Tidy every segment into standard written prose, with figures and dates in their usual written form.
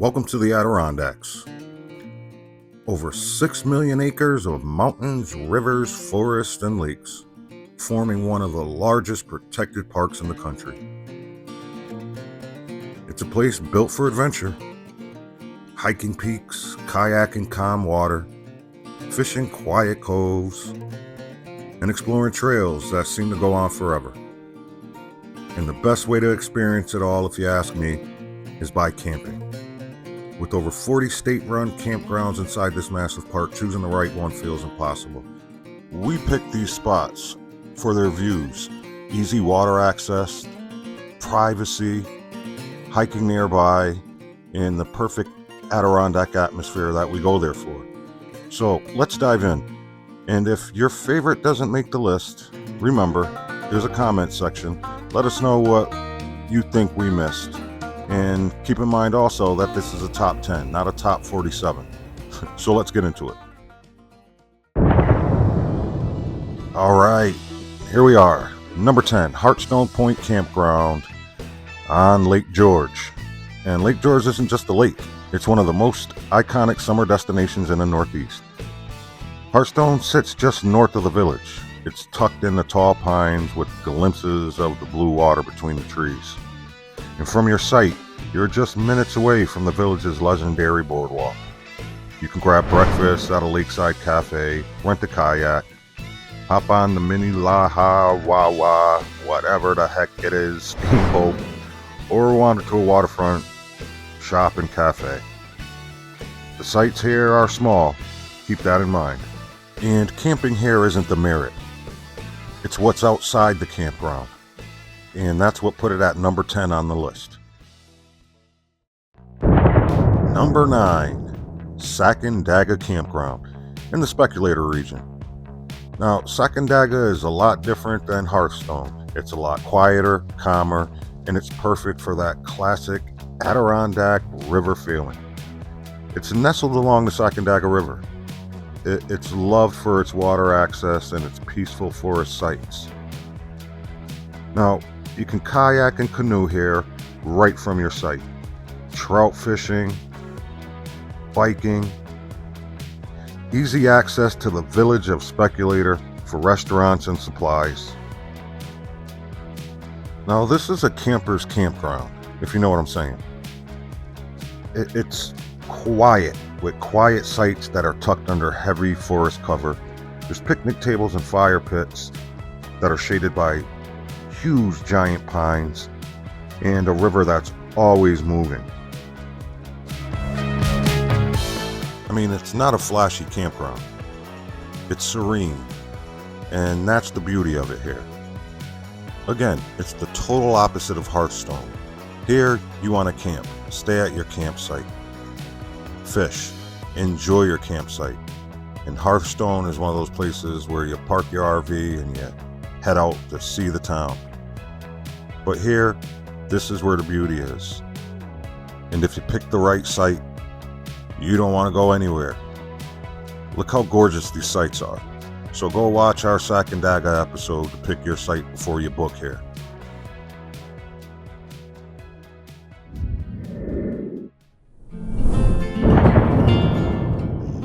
Welcome to the Adirondacks. Over 6 million acres of mountains, rivers, forests, and lakes, forming one of the largest protected parks in the country. It's a place built for adventure. Hiking peaks, kayaking calm water, fishing quiet coves, and exploring trails that seem to go on forever. And the best way to experience it all, if you ask me, is by camping. With over 40 state-run campgrounds inside this massive park, choosing the right one feels impossible. We picked these spots for their views, easy water access, privacy, hiking nearby, and the perfect Adirondack atmosphere that we go there for. So let's dive in. And if your favorite doesn't make the list, remember, there's a comment section. Let us know what you think we missed. And keep in mind also that this is a top 10, not a top 47. So let's get into it. All right, here we are. Number 10, Hartstone Point Campground on Lake George. And Lake George isn't just a lake. It's one of the most iconic summer destinations in the Northeast. Hartstone sits just north of the village. It's tucked in the tall pines with glimpses of the blue water between the trees. And from your site, you're just minutes away from the village's legendary boardwalk. You can grab breakfast at a lakeside cafe, rent a kayak, hop on the mini Laha, Wawa, whatever the heck it is, steamboat, or wander to a waterfront shop and cafe. The sites here are small, keep that in mind. And camping here isn't the merit. It's what's outside the campground. And that's what put it at number 10 on the list. Number 9, Sacandaga Campground in the Speculator region. Now, Sacandaga is a lot different than Hartstone. It's a lot quieter, calmer, and it's perfect for that classic Adirondack River feeling. It's nestled along the Sacandaga River. It's loved for its water access and its peaceful forest sites. Now, you can kayak and canoe here right from your site. Trout fishing, biking, easy access to the village of Speculator for restaurants and supplies. Now, this is a camper's campground, if you know what I'm saying. It's quiet, with quiet sites that are tucked under heavy forest cover. There's picnic tables and fire pits that are shaded by huge giant pines and a river that's always moving. I mean, it's not a flashy campground. It's serene, and that's the beauty of it here. Again, it's the total opposite of Hartstone. Here, you want to camp, stay at your campsite, fish, enjoy your campsite. And Hartstone is one of those places where you park your RV and you head out to see the town. But here, this is where the beauty is. And if you pick the right site, you don't want to go anywhere. Look how gorgeous these sites are. So go watch our Sacandaga episode to pick your site before you book here.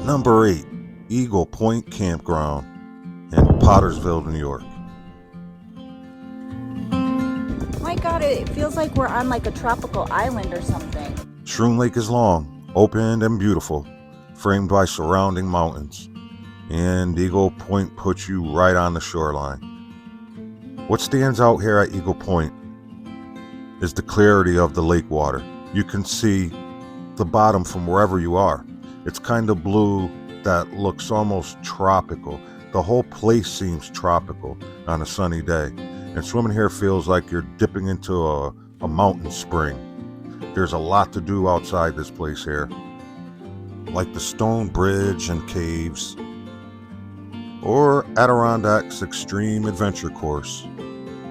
Number 8, Eagle Point Campground in Pottersville, New York. My God, it feels like we're on like a tropical island or something. Shroom Lake is long, open and beautiful, framed by surrounding mountains. And Eagle Point puts you right on the shoreline. What stands out here at Eagle Point is the clarity of the lake water. You can see the bottom from wherever you are. It's kind of blue that looks almost tropical. The whole place seems tropical on a sunny day. And swimming here feels like you're dipping into a mountain spring. There's a lot to do outside this place here, like the stone bridge and caves, or Adirondack's extreme adventure course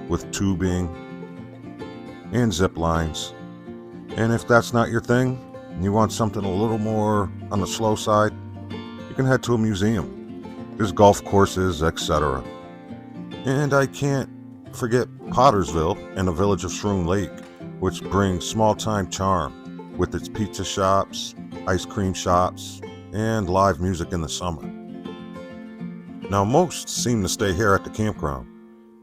with tubing and zip lines. And if that's not your thing, and you want something a little more on the slow side, you can head to a museum. There's golf courses, etc. And I can't forget Pottersville and the village of Shroom Lake, which brings small-time charm with its pizza shops, ice cream shops, and live music in the summer. Now, most seem to stay here at the campground.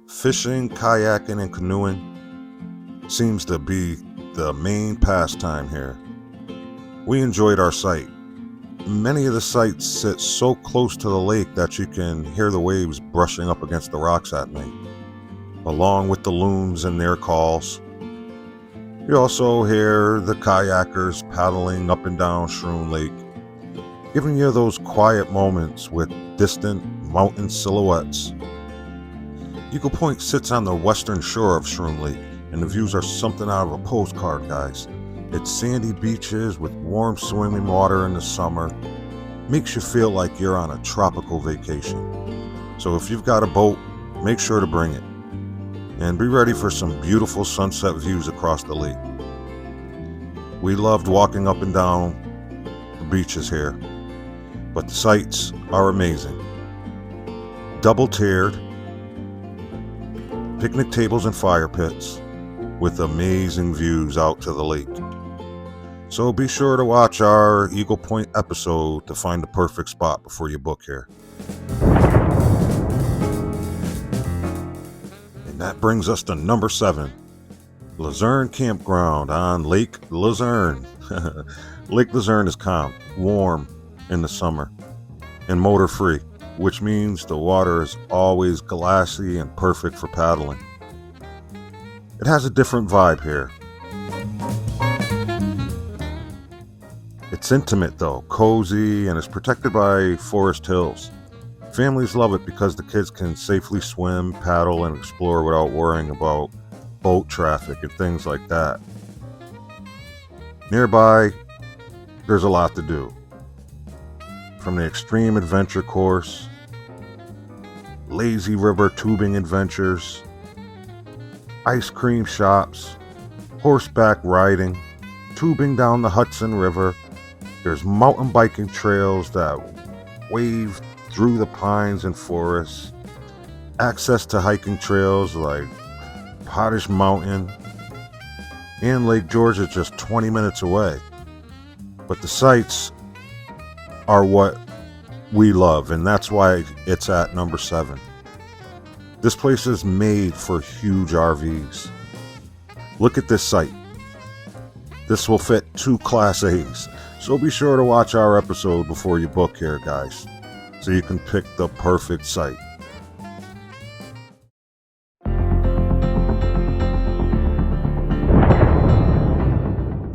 Fishing, kayaking, and canoeing seems to be the main pastime here. We enjoyed our site. Many of the sites sit so close to the lake that you can hear the waves brushing up against the rocks at night, along with the loons and their calls. You also hear the kayakers paddling up and down Shroom Lake, giving you those quiet moments with distant mountain silhouettes. Eagle Point sits on the western shore of Shroom Lake, and the views are something out of a postcard, guys. Its sandy beaches with warm swimming water in the summer makes you feel like you're on a tropical vacation. So if you've got a boat, make sure to bring it. And be ready for some beautiful sunset views across the lake. We loved walking up and down the beaches here, but the sights are amazing. Double-tiered, picnic tables and fire pits with amazing views out to the lake. So be sure to watch our Eagle Point episode to find the perfect spot before you book here. And that brings us to number 7, Luzerne Campground on Lake Luzerne. Lake Luzerne is calm, warm in the summer, and motor-free, which means the water is always glassy and perfect for paddling. It has a different vibe here. It's intimate though, cozy, and is protected by forest hills. Families love it because the kids can safely swim, paddle, and explore without worrying about boat traffic and things like that. Nearby, there's a lot to do. From the extreme adventure course, lazy river tubing adventures, ice cream shops, horseback riding, tubing down the Hudson River. There's mountain biking trails that wave through the pines and forests, access to hiking trails like Potash Mountain, and Lake George is just 20 minutes away. But the sights are what we love, and that's why it's at number 7. This place is made for huge RVs. Look at this site. This will fit 2 Class A's, so be sure to watch our episode before you book here, guys, so you can pick the perfect site.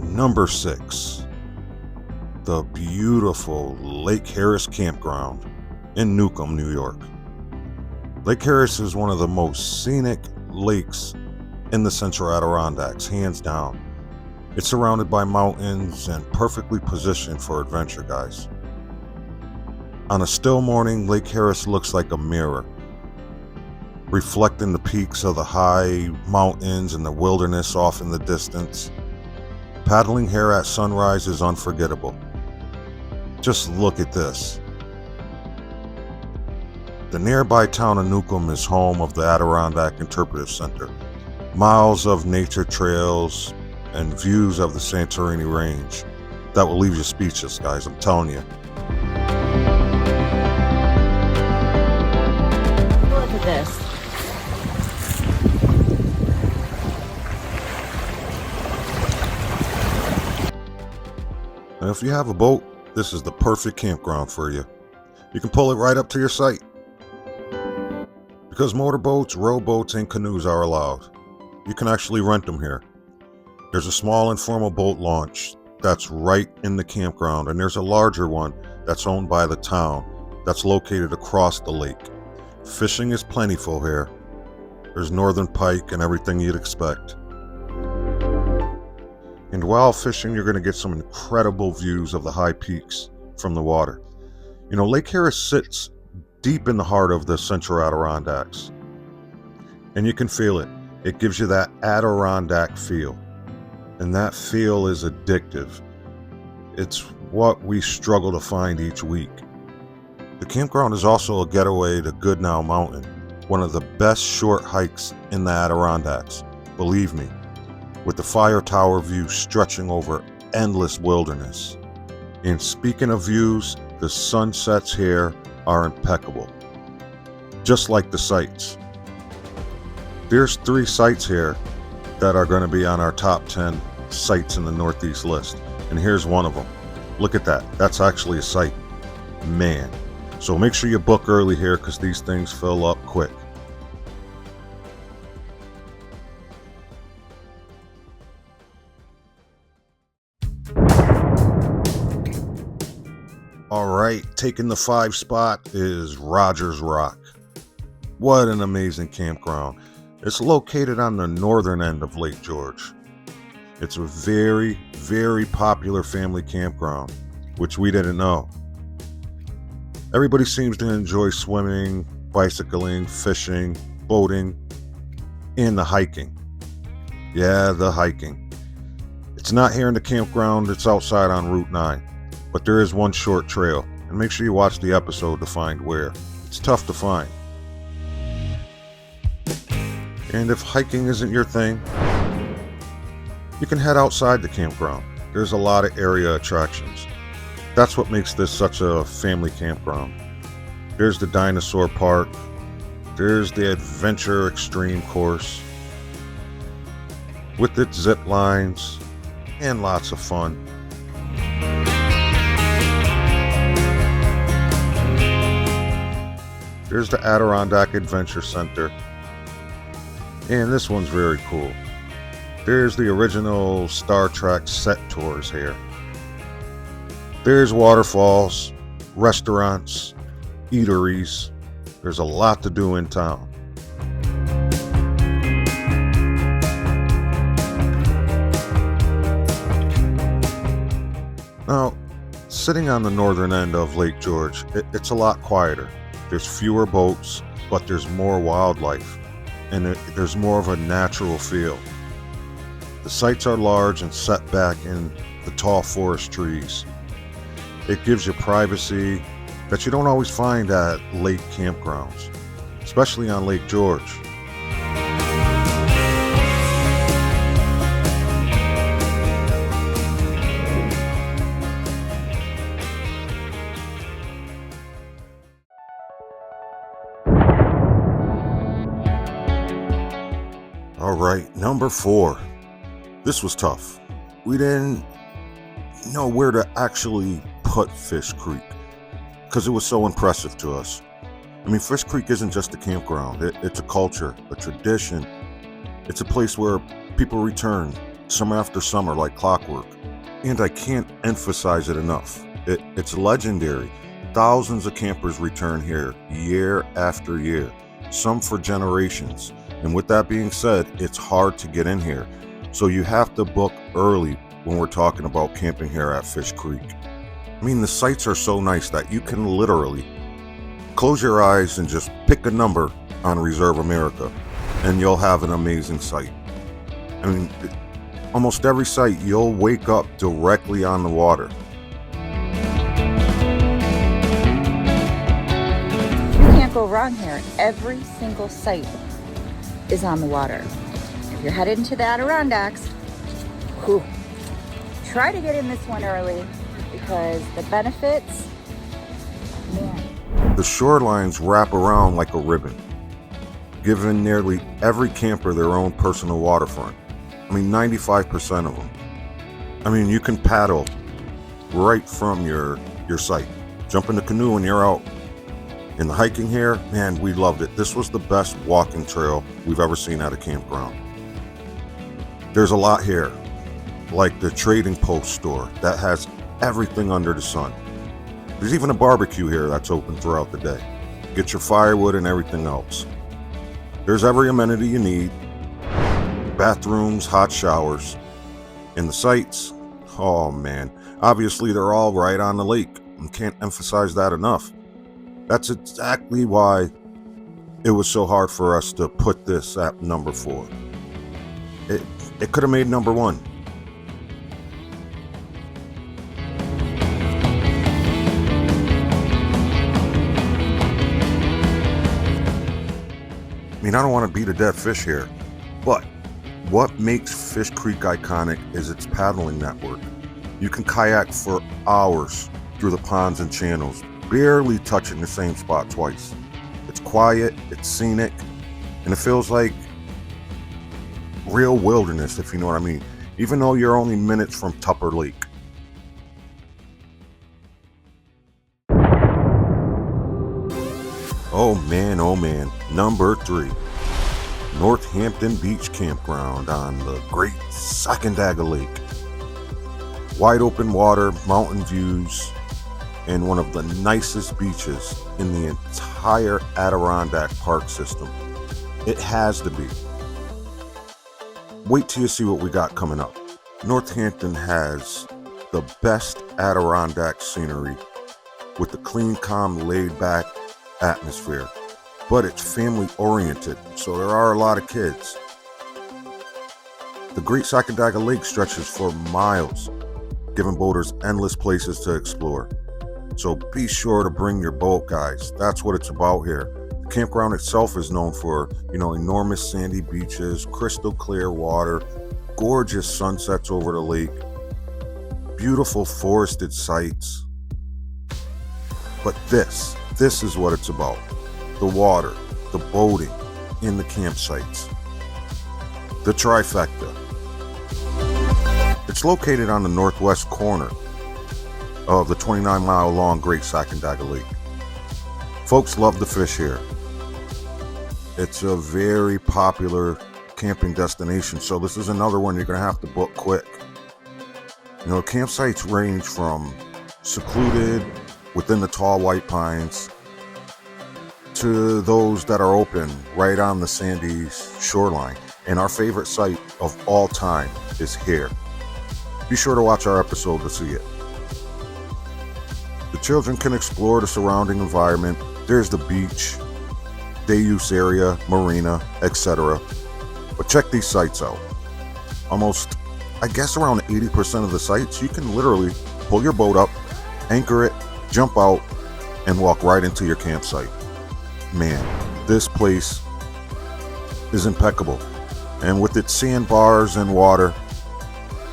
Number 6, the beautiful Lake Harris Campground in Newcomb, New York. Lake Harris is one of the most scenic lakes in the Central Adirondacks, hands down. It's surrounded by mountains and perfectly positioned for adventure, guys. On a still morning, Lake Harris looks like a mirror, reflecting the peaks of the high mountains and the wilderness off in the distance. Paddling here at sunrise is unforgettable. Just look at this. The nearby town of Newcomb is home of the Adirondack Interpretive Center. Miles of nature trails and views of the Santorini Range that will leave you speechless, guys, I'm telling you. Look at this. And if you have a boat, this is the perfect campground for you. You can pull it right up to your site. Because motorboats, rowboats, and canoes are allowed. You can actually rent them here. There's a small informal boat launch that's right in the campground, and there's a larger one that's owned by the town that's located across the lake. Fishing is plentiful here. There's northern pike and everything you'd expect. And while fishing, you're going to get some incredible views of the high peaks from the water. You know, Lake Harris sits deep in the heart of the Central Adirondacks, and you can feel it. It gives you that Adirondack feel. And that feel is addictive. It's what we struggle to find each week. The campground is also a getaway to Goodnow Mountain, one of the best short hikes in the Adirondacks, believe me, with the fire tower view stretching over endless wilderness. And speaking of views, the sunsets here are impeccable, just like the sights. There's 3 sites here that are going to be on our top 10 sites in the Northeast list, and here's one of them. Look at that. That's actually a site. Man. So make sure you book early here because these things fill up quick. All right, taking the 5 spot is Rogers Rock. What an amazing campground. It's located on the northern end of Lake George. It's a very, very popular family campground, which we didn't know. Everybody seems to enjoy swimming, bicycling, fishing, boating, and the hiking. Yeah, the hiking. It's not here in the campground, it's outside on Route 9. But there is one short trail, and make sure you watch the episode to find where. It's tough to find. And if hiking isn't your thing, you can head outside the campground. There's a lot of area attractions. That's what makes this such a family campground. There's the dinosaur park. There's the adventure extreme course with its zip lines and lots of fun. There's the Adirondack Adventure Center, and this one's very cool. There's the original Star Trek set tours here. There's waterfalls, restaurants, eateries. There's a lot to do in town. Now, sitting on the northern end of Lake George, it's a lot quieter. There's fewer boats, but there's more wildlife, and there's more of a natural feel. The sites are large and set back in the tall forest trees. It gives you privacy that you don't always find at lake campgrounds, especially on Lake George. All right, number 4. This was tough. We didn't know where to actually put Fish Creek because it was so impressive to us. I mean, Fish Creek isn't just a campground. It's a culture, a tradition. It's a place where people return summer after summer like clockwork. And I can't emphasize it enough. It's legendary. Thousands of campers return here year after year, some for generations. And with that being said, it's hard to get in here. So you have to book early when we're talking about camping here at Fish Creek. I mean, the sites are so nice that you can literally close your eyes and just pick a number on Reserve America and you'll have an amazing site. I mean, almost every site you'll wake up directly on the water. You can't go wrong here. Every single site is on the water. If you're headed into the Adirondacks, try to get in this one early because the benefits, man. The shorelines wrap around like a ribbon, giving nearly every camper their own personal waterfront. I mean, 95% of them. I mean, you can paddle right from your site. Jump in the canoe and you're out. And the hiking here, man, we loved it. This was the best walking trail we've ever seen at a campground. There's a lot here, like the Trading Post store that has everything under the sun. There's even a barbecue here that's open throughout the day. Get your firewood and everything else. There's every amenity you need. Bathrooms, hot showers. And the sites, oh man, obviously they're all right on the lake. I can't emphasize that enough. That's exactly why it was so hard for us to put this at number 4. It could have made number 1. I mean, I don't want to beat a dead fish here, but what makes Fish Creek iconic is its paddling network. You can kayak for hours through the ponds and channels, barely touching the same spot twice. It's quiet, it's scenic, and it feels like real wilderness, if you know what I mean, even though you're only minutes from Tupper Lake. Oh man, number 3. Northampton Beach Campground on the Great Sacandaga Lake. Wide open water, mountain views, and one of the nicest beaches in the entire Adirondack Park system. It has to be. Wait till you see what we got coming up. Northampton has the best Adirondack scenery with the clean, calm, laid-back atmosphere, but it's family-oriented, so there are a lot of kids. The Great Sacandaga Lake stretches for miles, giving boaters endless places to explore. So be sure to bring your boat, guys. That's what it's about here. The campground itself is known for, enormous sandy beaches, crystal clear water, gorgeous sunsets over the lake, beautiful forested sights. But this is what it's about. The water, the boating, and the campsites. The trifecta. It's located on the northwest corner of the 29-mile-long Great Sacandaga Lake. Folks love to fish here. It's a very popular camping destination, so this is another one you're going to have to book quick. Campsites range from secluded within the tall white pines to those that are open right on the sandy shoreline. And our favorite site of all time is here. Be sure to watch our episode to see it. The children can explore the surrounding environment. There's the beach, day use area, marina, etc. But check these sites out. Almost, around 80% of the sites, you can literally pull your boat up, anchor it, jump out, and walk right into your campsite. Man, this place is impeccable. And with its sandbars and water,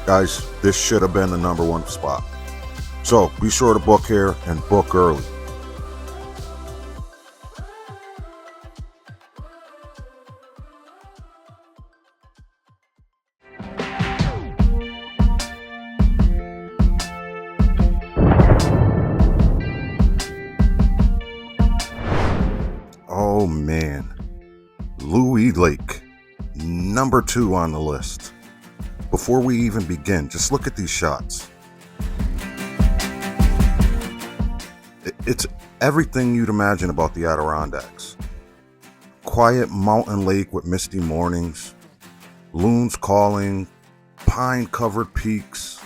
guys, this should have been the number 1 spot. So be sure to book here and book early. Oh man, Lewey Lake, number 2 on the list. Before we even begin, just look at these shots. It's everything you'd imagine about the Adirondacks. Quiet mountain lake with misty mornings, loons calling, pine-covered peaks,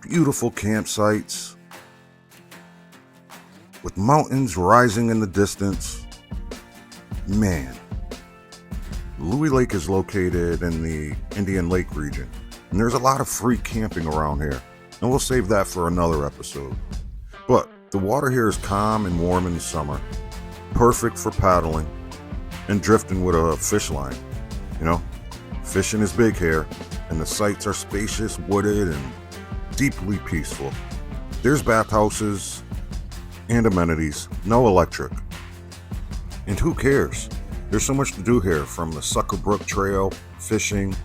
beautiful campsites, with mountains rising in the distance. Man, Lewey Lake is located in the Indian Lake region, and there's a lot of free camping around here, and we'll save that for another episode. But the water here is calm and warm in the summer, perfect for paddling and drifting with a fish line. Fishing is big here, and the sites are spacious, wooded, and deeply peaceful. There's bathhouses and amenities, no electric. And who cares? There's so much to do here, from the Sucker Brook Trail, fishing,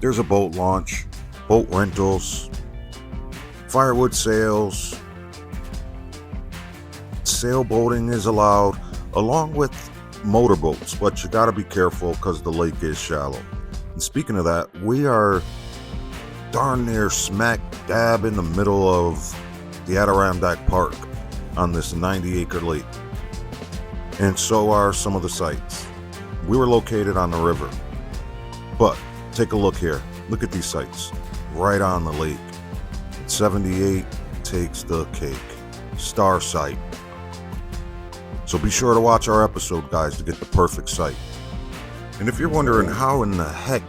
there's a boat launch, boat rentals, firewood sales, sailboating is allowed, along with motorboats, but you gotta be careful because the lake is shallow. And speaking of that, we are darn near smack dab in the middle of the Adirondack Park on this 90-acre lake. And so are some of the sites. We were located on the river, but take a look here. Look at these sites right on the lake. 78 takes the cake. Star site. So be sure to watch our episode, guys, to get the perfect site. And if you're wondering how in the heck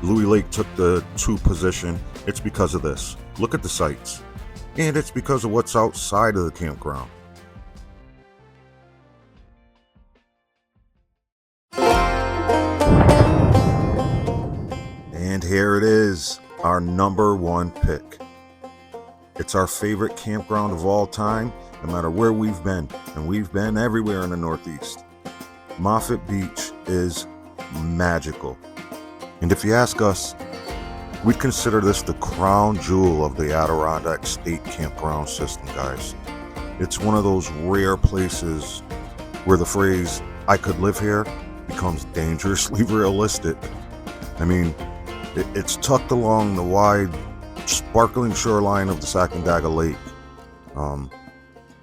Lewey Lake took the 2 position, it's because of this. Look at the sites. And it's because of what's outside of the campground. And here it is, our number 1 pick. It's our favorite campground of all time, no matter where we've been, and we've been everywhere in the Northeast. Moffitt Beach is magical. And if you ask us, we'd consider this the crown jewel of the Adirondack State Campground system, guys. It's one of those rare places where the phrase, "I could live here," becomes dangerously realistic. I mean, it's tucked along the wide, sparkling shoreline of the Sacandaga Lake.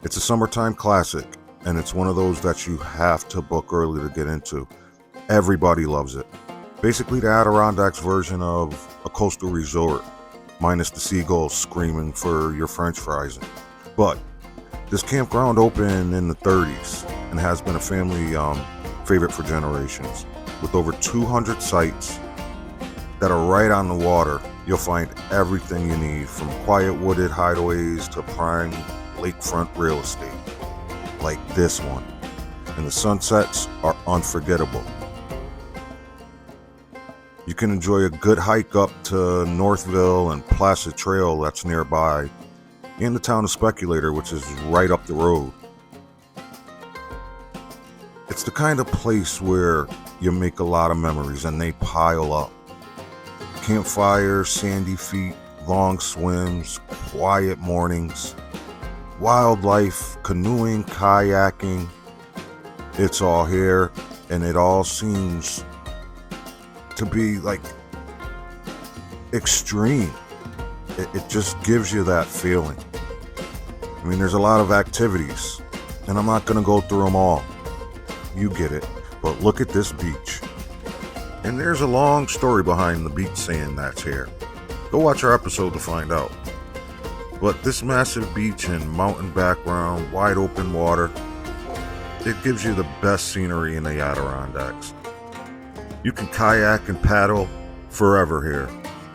It's a summertime classic, and it's one of those that you have to book early to get into. Everybody loves it. Basically the Adirondacks version of a coastal resort, minus the seagulls screaming for your french fries. But this campground opened in the 30s and has been a family favorite for generations. With over 200 sites that are right on the water, you'll find everything you need, from quiet wooded hideaways to prime lakefront real estate, like this one. And the sunsets are unforgettable. You can enjoy a good hike up to Northville and Placid Trail that's nearby, and the town of Speculator, which is right up the road. It's the kind of place where you make a lot of memories and they pile up. Campfires, sandy feet, long swims, quiet mornings, wildlife, canoeing, kayaking. It's all here, and it all seems to be like extreme. It just gives you that feeling. I mean, there's a lot of activities, and I'm not gonna go through them all. You get it. But look at this beach. And there's a long story behind the beach saying that's here. Go watch our episode to find out. But this massive beach and mountain background, wide open water, it gives you the best scenery in the Adirondacks. You can kayak and paddle forever here.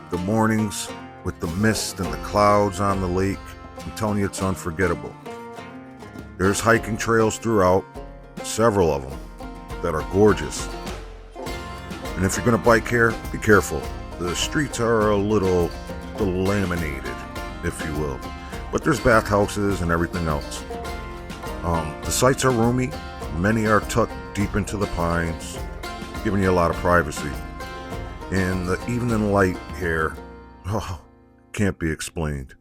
The mornings with the mist and the clouds on the lake, I'm telling you, it's unforgettable. There's hiking trails throughout, several of them that are gorgeous. And if you're going to bike here, be careful. The streets are a little laminated, if you will. But there's bathhouses and everything else. The sites are roomy. Many are tucked deep into the pines, giving you a lot of privacy. And the evening light here, can't be explained.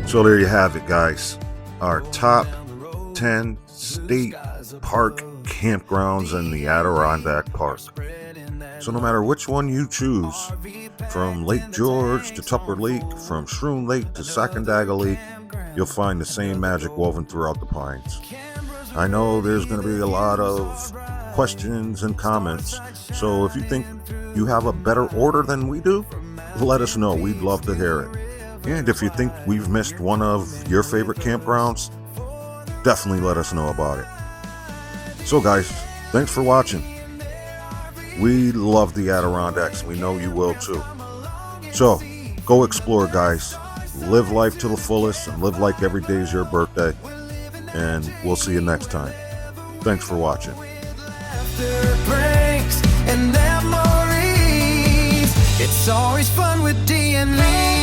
So there you have it, guys. Our top 10 state park campgrounds in the Adirondack Park. So no matter which one you choose, from Lake George to Tupper Lake, from Shroom Lake to Sacandaga Lake, you'll find the same magic woven throughout the pines. I know there's going to be a lot of questions and comments, so if you think you have a better order than we do, let us know. We'd love to hear it. And if you think we've missed one of your favorite campgrounds, definitely let us know about it. So guys, thanks for watching. We love the Adirondacks. We know you will too. So go explore, guys. Live life to the fullest and live like every day is your birthday. And we'll see you next time. Thanks for watching. It's always fun with D&V.